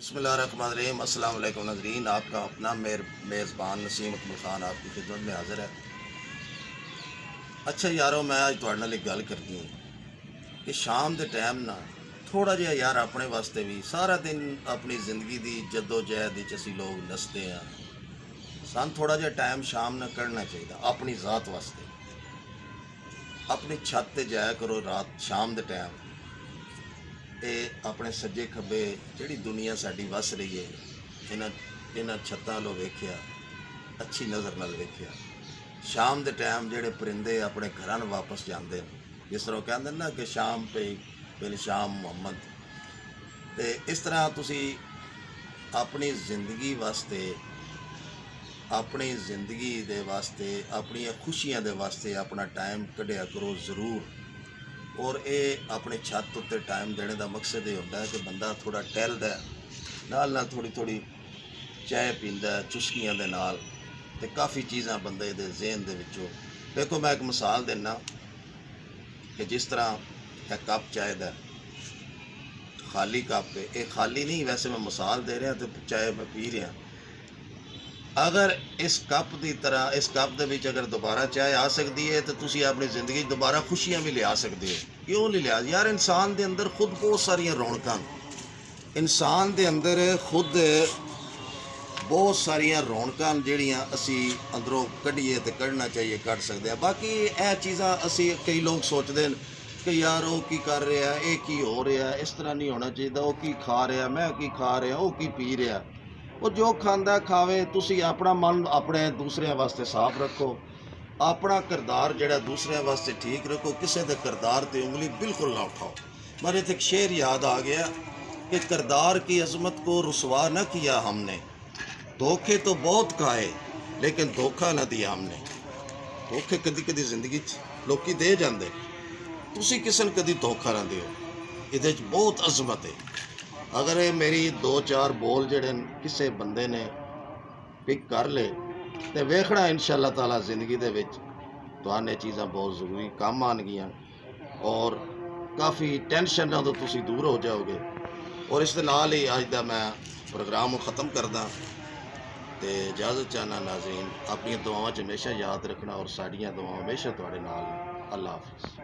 बिस्मिल्लाहिर्रहमानिर्रहीम। अस्सलाम वालेकुम नाज़रीन, आपका अपना मेज़बान नसीम अकमल खान आपकी खिदमत में हाज़िर है। अच्छा यारो, मैं अज तुहाडे नाल एक गल करनी है कि शाम के टाइम ना थोड़ा जिहा यार अपने वास्ते भी सारा दिन अपनी ज़िंदगी की जद्दोजहद असी लोग नसते हैं। सन थोड़ा जिहा टाइम शाम न कढ़ना चाहिए अपनी ज़ात वास्ते। अपनी छत ते जाया करो रात शाम के टाइम, ते अपने सज्जे खब्बे जिहड़ी दुनिया साडी वस रही है इन्हां छत्तां लो वेख्या, अच्छी नज़र नाल वेख्या। शाम के टाइम जिहड़े परिंदे अपने घरां नूं वापस जाते हैं, जिस तरह कहते हैं ना कि शाम पे बिन शाम मुहम्मद, ते इस तरह तुसी अपनी ज़िंदगी वास्ते, अपनी ज़िंदगी दे वास्ते, अपनी खुशियां दे वास्ते अपना टाइम कढ़िया करो ज़रूर। और ये अपने छत उत्ते टाइम देने का मकसद ये होता है कि बंदा थोड़ा टहलदा है, नाल थोड़ी थोड़ी चाय पींदा है चुस्कियां दे नाल, ते काफ़ी चीज़ां बंदे दे ज़हन दे विचों। देखो मैं एक मिसाल देना कि जिस तरह है कप चाय दा, खाली कप है, ये खाली नहीं, वैसे मैं मिसाल दे रहा तो चाय मैं पी रहा। अगर इस कप की तरह इस कप के विच अगर दोबारा चाय आ सकती है तो तुसी अपनी ज़िंदगी दोबारा खुशियां भी लिया सकते हो। क्यों नहीं लिया यार? इंसान के अंदर खुद बहुत सारिया रौनक, इंसान के अंदर खुद बहुत सारिया रौनक जड़ियाँ असी अंदरों कढ़िए तो कढ़ना चाहिए, कढ़ सकते हैं। बाकी यह चीज़ां असी कई लोग सोचते हैं कि यार वो की कर रहा है, ये की हो रहा है, इस तरह नहीं होना चाहिए, वो की खा रहा, मैं की खा रहा, वो की पी रहा। वो जो खांदा खावे, तुसी अपना मन अपने दूसरे वास्ते साफ रखो, अपना किरदार जड़ा दूसरे वास्ते ठीक रखो, किसी के किरदार ते उंगली बिल्कुल ना उठाओ। मेरे तो एक शेर याद आ गया कि किरदार की अजमत को रुसवा न किया हमने, धोखे तो बहुत खाए लेकिन धोखा न दिया हमने। धोखे कदी कदी जिंदगी लोग दे जाते, तुसी किसी ने कदी धोखा ना दिओ, ये बहुत अजमत है। अगर ये मेरी दो चार बोल जड़े किसी बंदे ने पिक कर ले तो वेखना इंशाअल्लाह ताला जिंदगी दे विच तुहाने चीज़ां बहुत ज़रूरी काम आनगियां और काफ़ी टेंशन तो तुसी दूर हो जाओगे। और इस दे नाल ही अज दा मैं प्रोग्राम ख़त्म करदा ते इजाज़त चाहना। नाज़रीन, अपनी दुआवां च हमेशा याद रखना और साड़ियाँ दुआवां हमेशा तुहाडे नाल। अल्लाह हाफिज़।